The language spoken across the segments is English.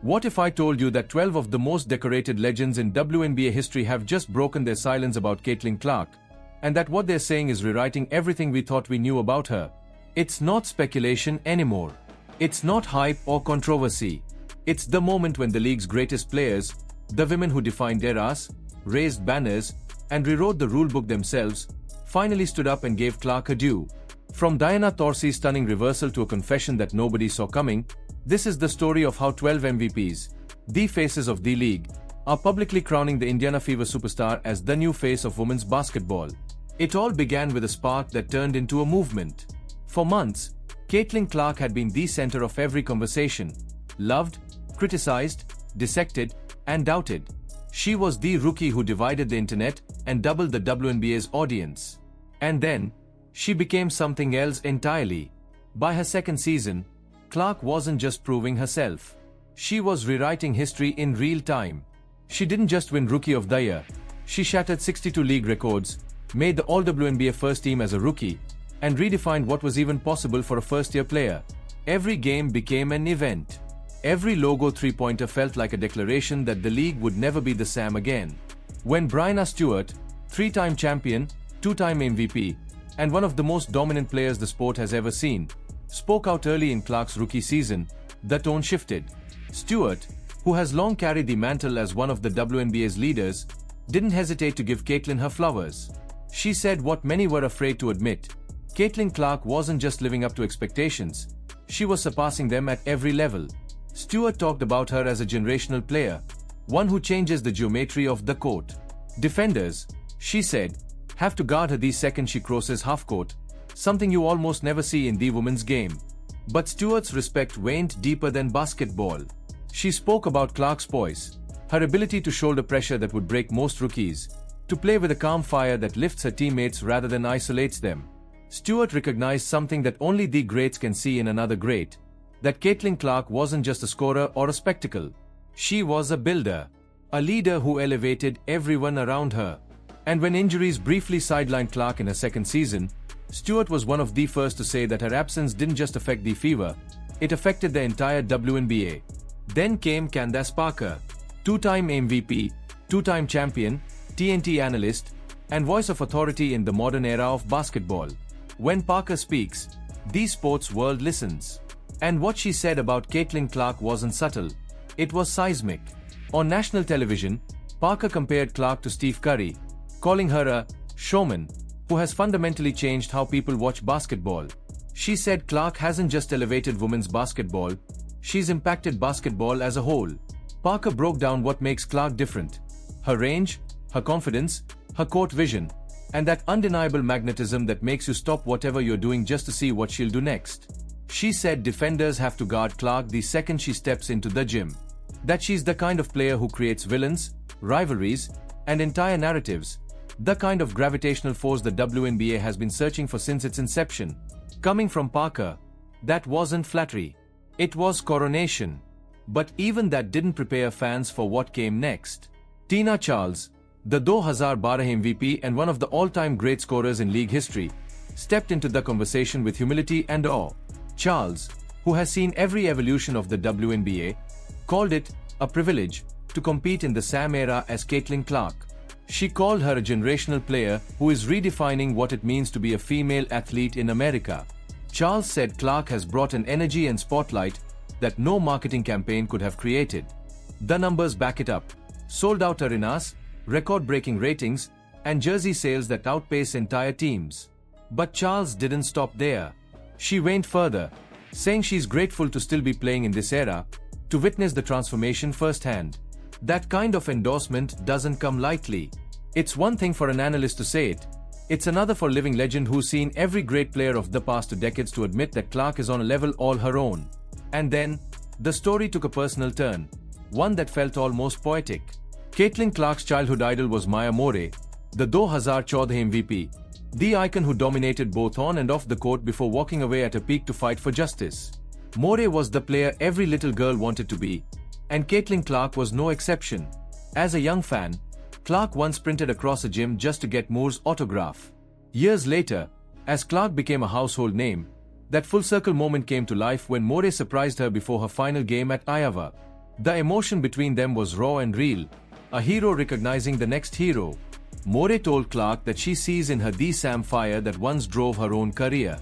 What if I told you that 12 of the most decorated legends in WNBA history have just broken their silence about Caitlin Clark, and that what they're saying is rewriting everything we thought we knew about her? It's not speculation anymore. It's not hype or controversy. It's the moment when the league's greatest players, the women who defined eras, raised banners, and rewrote the rulebook themselves, finally stood up and gave Clark her due. From Diana Taurasi's stunning reversal to a confession that nobody saw coming, this is the story of how 12 MVPs, the faces of the league, are publicly crowning the Indiana Fever superstar as the new face of women's basketball. It all began with a spark that turned into a movement. For months, Caitlin Clark had been the center of every conversation, loved, criticized, dissected, and doubted. She was the rookie who divided the internet and doubled the WNBA's audience. And then, she became something else entirely. By her second season, Clark wasn't just proving herself. She was rewriting history in real time. She didn't just win Rookie of the Year. She shattered 62 league records, made the All-WNBA First Team as a rookie, and redefined what was even possible for a first-year player. Every game became an event. Every logo three-pointer felt like a declaration that the league would never be the same again. When Brianna Stewart, three-time champion, two-time MVP, and one of the most dominant players the sport has ever seen, spoke out early in Clark's rookie season, the tone shifted. Stewart, who has long carried the mantle as one of the WNBA's leaders, didn't hesitate to give Caitlin her flowers. She said what many were afraid to admit: Caitlin Clark wasn't just living up to expectations, she was surpassing them at every level. Stewart talked about her as a generational player, one who changes the geometry of the court. Defenders, she said, have to guard her the second she crosses half-court, something you almost never see in the women's game. But Stewart's respect went deeper than basketball. She spoke about Clark's poise, her ability to shoulder pressure that would break most rookies, to play with a calm fire that lifts her teammates rather than isolates them. Stewart recognized something that only the greats can see in another great: that Caitlin Clark wasn't just a scorer or a spectacle. She was a builder, a leader who elevated everyone around her. And when injuries briefly sidelined Clark in her second season, Stewart was one of the first to say that her absence didn't just affect the Fever, it affected the entire WNBA. Then came Candace Parker, two-time MVP, two-time champion, TNT analyst, and voice of authority in the modern era of basketball. When Parker speaks, the sports world listens. And what she said about Caitlin Clark wasn't subtle, it was seismic. On national television, Parker compared Clark to Steve Curry, calling her a showman who has fundamentally changed how people watch basketball. She said Clark hasn't just elevated women's basketball, she's impacted basketball as a whole. Parker broke down what makes Clark different: her range, her confidence, her court vision, and that undeniable magnetism that makes you stop whatever you're doing just to see what she'll do next. She said defenders have to guard Clark the second she steps into the gym. That she's the kind of player who creates villains, rivalries, and entire narratives. The kind of gravitational force the WNBA has been searching for since its inception. Coming from Parker, that wasn't flattery. It was coronation. But even that didn't prepare fans for what came next. Tina Charles, the 2012 MVP and one of the all-time great scorers in league history, stepped into the conversation with humility and awe. Charles, who has seen every evolution of the WNBA, called it a privilege to compete in the same era as Caitlin Clark. She called her a generational player who is redefining what it means to be a female athlete in America. Charles said Clark has brought an energy and spotlight that no marketing campaign could have created. The numbers back it up: sold-out arenas, record-breaking ratings, and jersey sales that outpace entire teams. But Charles didn't stop there. She went further, saying she's grateful to still be playing in this era, to witness the transformation firsthand. That kind of endorsement doesn't come lightly. It's one thing for an analyst to say it, it's another for a living legend who's seen every great player of the past 2 decades to admit that Clark is on a level all her own. And then, the story took a personal turn, one that felt almost poetic. Caitlin Clark's childhood idol was Maya Moore, the 2014 MVP, the icon who dominated both on and off the court before walking away at a peak to fight for justice. Moore was the player every little girl wanted to be, and Caitlin Clark was no exception. As a young fan, Clark once sprinted across a gym just to get Moore's autograph. Years later, as Clark became a household name, that full-circle moment came to life when Moore surprised her before her final game at Iowa. The emotion between them was raw and real, a hero recognizing the next hero. Morey told Clark that she sees in her the Sam fire that once drove her own career.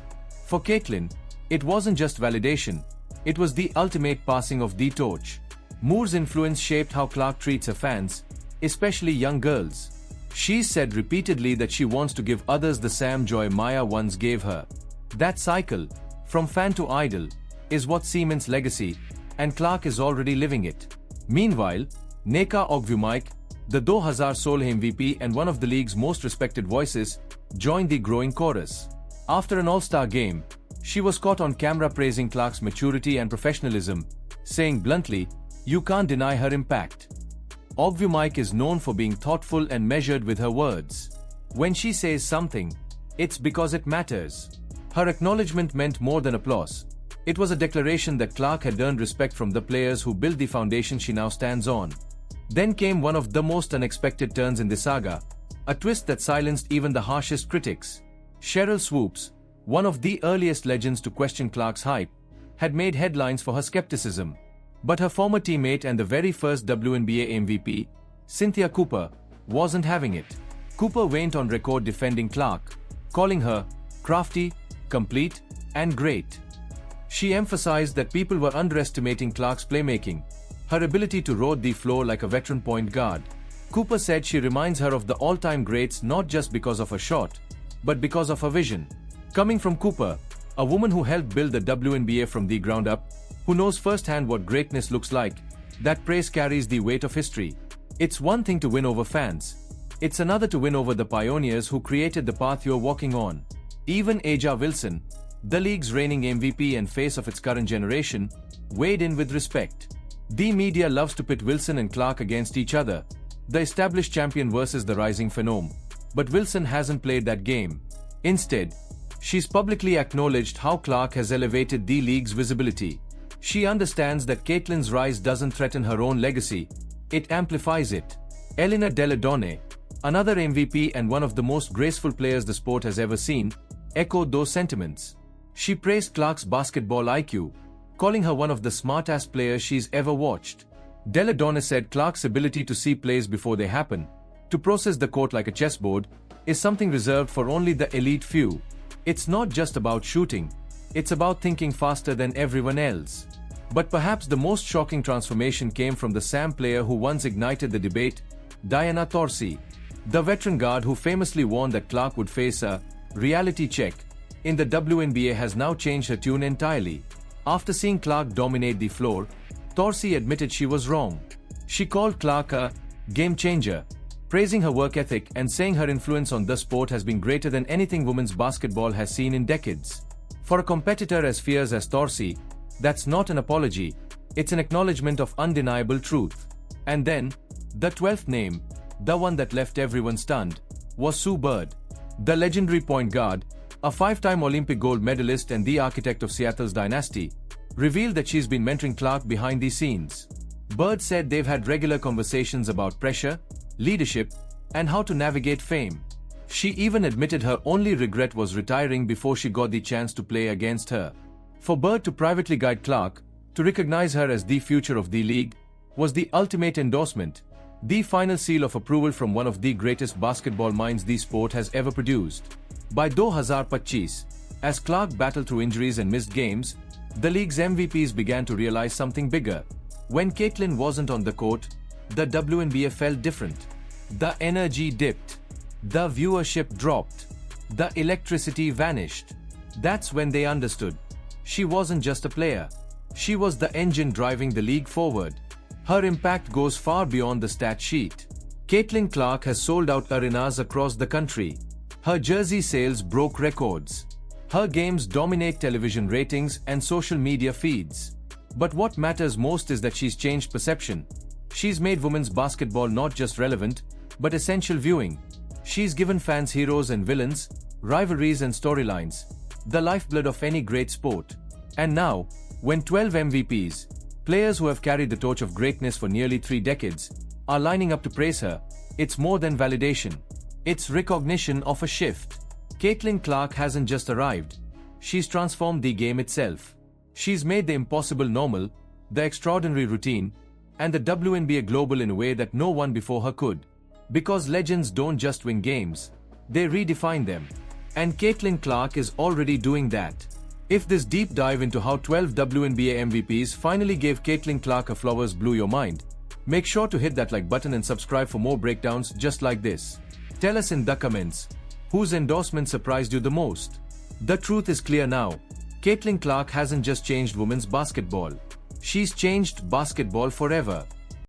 For Caitlin, it wasn't just validation, it was the ultimate passing of the torch. Moore's influence shaped how Clark treats her fans, especially young girls. She said repeatedly that she wants to give others the Sam joy Maya once gave her. That cycle, from fan to idol, is what cements legacy, and Clark is already living it. Meanwhile, Nneka Ogwumike, the 2016 MVP and one of the league's most respected voices, joined the growing chorus. After an All-Star game, she was caught on camera praising Clark's maturity and professionalism, saying bluntly, "You can't deny her impact." Ogwumike is known for being thoughtful and measured with her words. When she says something, it's because it matters. Her acknowledgement meant more than applause. It was a declaration that Clark had earned respect from the players who built the foundation she now stands on. Then came one of the most unexpected turns in the saga, a twist that silenced even the harshest critics. Sheryl Swoopes, one of the earliest legends to question Clark's hype, had made headlines for her skepticism. But her former teammate and the very first WNBA MVP, Cynthia Cooper, wasn't having it. Cooper went on record defending Clark, calling her crafty, complete, and great. She emphasized that people were underestimating Clark's playmaking, her ability to roam the floor like a veteran point guard. Cooper said she reminds her of the all-time greats not just because of her shot, but because of her vision. Coming from Cooper, a woman who helped build the WNBA from the ground up, who knows firsthand what greatness looks like, that praise carries the weight of history. It's one thing to win over fans. It's another to win over the pioneers who created the path you're walking on. Even A'ja Wilson, the league's reigning MVP and face of its current generation, weighed in with respect. The media loves to pit Wilson and Clark against each other, the established champion versus the rising phenom. But Wilson hasn't played that game. Instead, she's publicly acknowledged how Clark has elevated the league's visibility. She understands that Caitlin's rise doesn't threaten her own legacy, it amplifies it. Elena Delle Donne, another MVP and one of the most graceful players the sport has ever seen, echoed those sentiments. She praised Clark's basketball IQ, calling her one of the smartest players she's ever watched. Delle Donne said Clark's ability to see plays before they happen, to process the court like a chessboard, is something reserved for only the elite few. It's not just about shooting, it's about thinking faster than everyone else. But perhaps the most shocking transformation came from the Sam player who once ignited the debate, Diana Taurasi. The veteran guard who famously warned that Clark would face a reality check in the WNBA has now changed her tune entirely. After seeing Clark dominate the floor, Taurasi admitted she was wrong. She called Clark a game changer, praising her work ethic and saying her influence on the sport has been greater than anything women's basketball has seen in decades. For a competitor as fierce as Taurasi, that's not an apology, it's an acknowledgement of undeniable truth. And then, the 12th name, the one that left everyone stunned, was Sue Bird. The legendary point guard, a 5-time Olympic gold medalist and the architect of Seattle's dynasty, revealed that she's been mentoring Clark behind the scenes. Bird said they've had regular conversations about pressure, leadership, and how to navigate fame. She even admitted her only regret was retiring before she got the chance to play against her. For Bird to privately guide Clark, to recognize her as the future of the league, was the ultimate endorsement, the final seal of approval from one of the greatest basketball minds the sport has ever produced. By 2025, as Clark battled through injuries and missed games, the league's MVPs began to realize something bigger. When Caitlin wasn't on the court, the WNBA felt different. The energy dipped. The viewership dropped. The electricity vanished. That's when they understood. She wasn't just a player. She was the engine driving the league forward. Her impact goes far beyond the stat sheet. Caitlin Clark has sold out arenas across the country. Her jersey sales broke records. Her games dominate television ratings and social media feeds. But what matters most is that she's changed perception. She's made women's basketball not just relevant, but essential viewing. She's given fans heroes and villains, rivalries and storylines, the lifeblood of any great sport. And now, when 12 MVPs, players who have carried the torch of greatness for nearly 3 decades, are lining up to praise her, it's more than validation. It's recognition of a shift. Caitlin Clark hasn't just arrived. She's transformed the game itself. She's made the impossible normal, the extraordinary routine, and the WNBA global in a way that no one before her could. Because legends don't just win games, they redefine them. And Caitlin Clark is already doing that. If this deep dive into how 12 WNBA MVPs finally gave Caitlin Clark her flowers blew your mind, make sure to hit that like button and subscribe for more breakdowns just like this. Tell us in the comments, whose endorsement surprised you the most? The truth is clear now. Caitlin Clark hasn't just changed women's basketball. She's changed basketball forever.